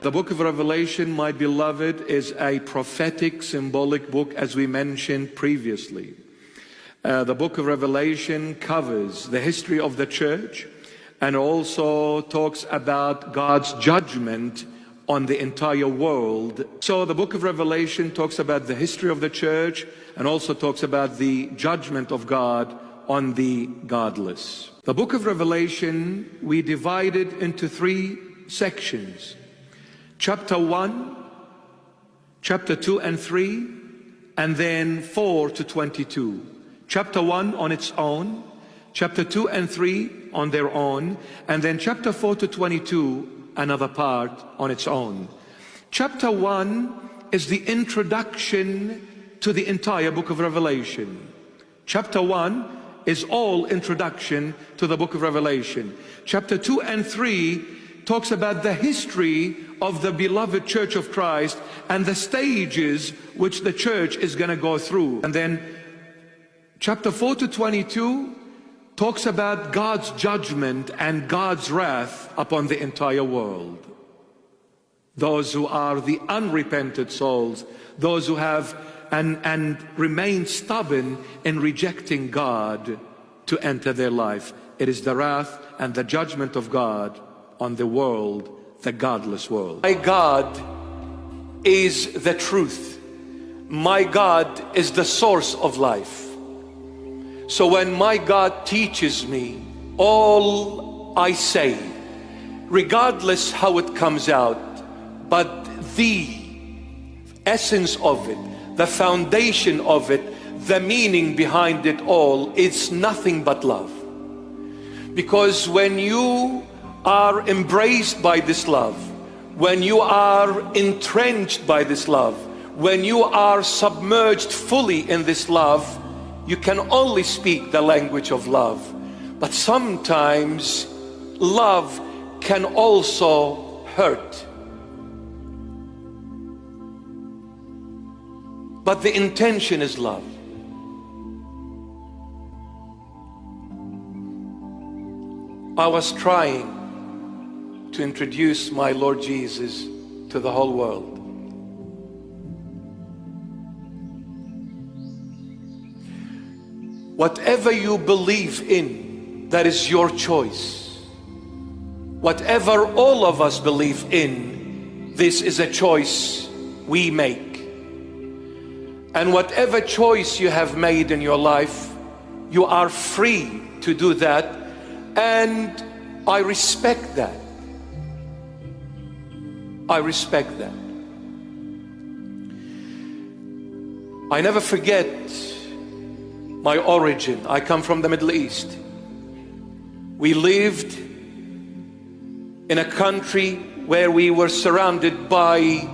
The book of Revelation, my beloved, is a prophetic, symbolic book, as we mentioned previously. The book of Revelation covers the history of the church and also talks about God's judgment on the entire world. So the book of Revelation talks about the history of the church and also talks about the judgment of God on the godless. The book of Revelation, we divide it into 3 sections. Chapter 1, chapter 2 and 3, and then 4 to 22. Chapter 1 on its own, chapter 2 and 3 on their own, and then chapter 4 to 22, another part on its own. Chapter 1 is the introduction to the entire book of Revelation. Chapter 1 is all introduction to the book of Revelation. Chapter 2 and 3 talks about the history of the beloved Church of Christ and the stages which the church is going to go through. And then chapter 4 to 22 talks about God's judgment and God's wrath upon the entire world. Those who are the unrepented souls, those who have and remain stubborn in rejecting God to enter their life. It is the wrath and the judgment of God on the world, the godless world. My God is the truth. My God is the source of life. So when my God teaches me, all I say, regardless how it comes out, but the essence of it, the foundation of it, the meaning behind it all, it's nothing but love. Because when you are embraced by this love, when you are entrenched by this love, when you are submerged fully in this love, you can only speak the language of love. But sometimes love can also hurt. But the intention is love. I was trying to introduce my Lord Jesus to the whole world. Whatever you believe in, that is your choice. Whatever all of us believe in, this is a choice we make. And whatever choice you have made in your life, you are free to do that, and I respect that. I respect that. I never forget my origin. I come from the Middle East. We lived in a country where we were surrounded by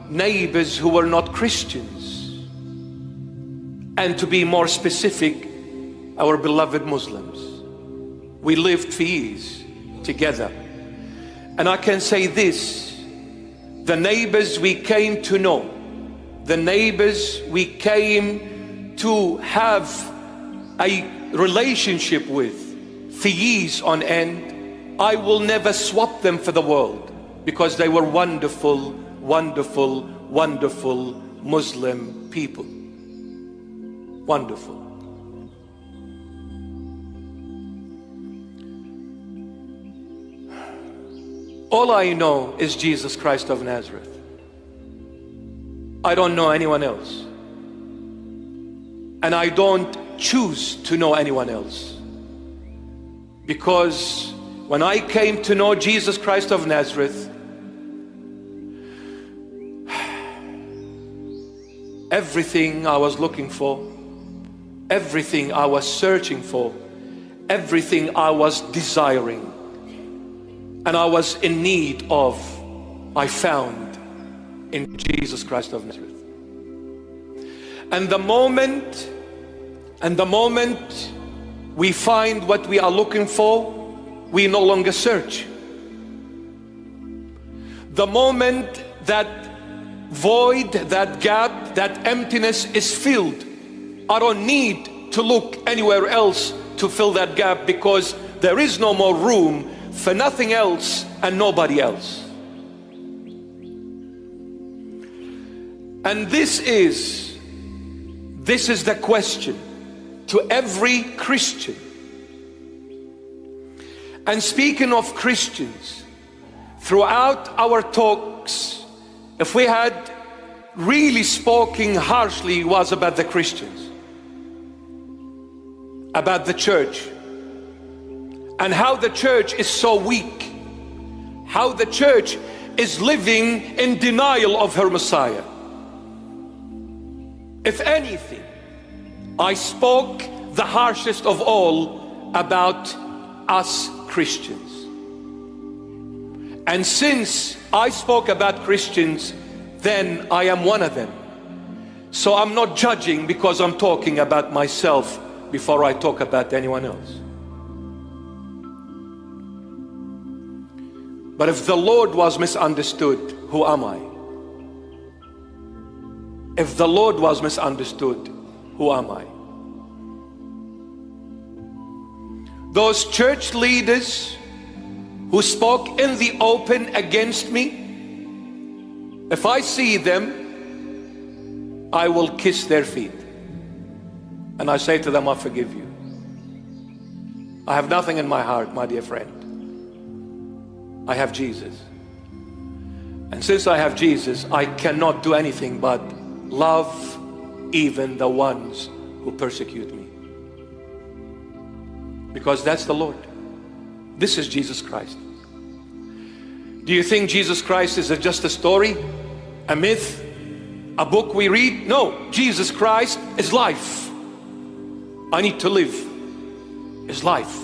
neighbors who were not Christians. And to be more specific, our beloved Muslims. We lived for years together. And I can say this, the neighbors we came to know, the neighbors we came to have a relationship with for years on end, I will never swap them for the world, because they were wonderful, wonderful, wonderful Muslim people. Wonderful. All I know is Jesus Christ of Nazareth. I don't know anyone else. And I don't choose to know anyone else. Because when I came to know Jesus Christ of Nazareth, everything I was looking for, everything I was searching for, everything I was desiring, and I was in need of, I found in Jesus Christ of Nazareth. And the moment we find what we are looking for, we no longer search. The moment that void, that gap, that emptiness is filled, I don't need to look anywhere else to fill that gap, because there is no more room for nothing else and nobody else. And this is the question to every Christian. And speaking of Christians, throughout our talks, if we had really spoken harshly, it was about the Christians, about the church, and how the church is so weak, how the church is living in denial of her Messiah. If anything, I spoke the harshest of all about us Christians. And since I spoke about Christians, then I am one of them. So I'm not judging because I'm talking about myself before I talk about anyone else. But if the Lord was misunderstood, who am I? If the Lord was misunderstood, who am I? Those church leaders who spoke in the open against me, if I see them, I will kiss their feet. And I say to them, I forgive you. I have nothing in my heart, my dear friend. I have Jesus. And since I have Jesus, I cannot do anything but love even the ones who persecute me. Because that's the Lord. This is Jesus Christ. Do you think Jesus Christ is just a story, a myth, a book we read? No, Jesus Christ is life. I need to live His life.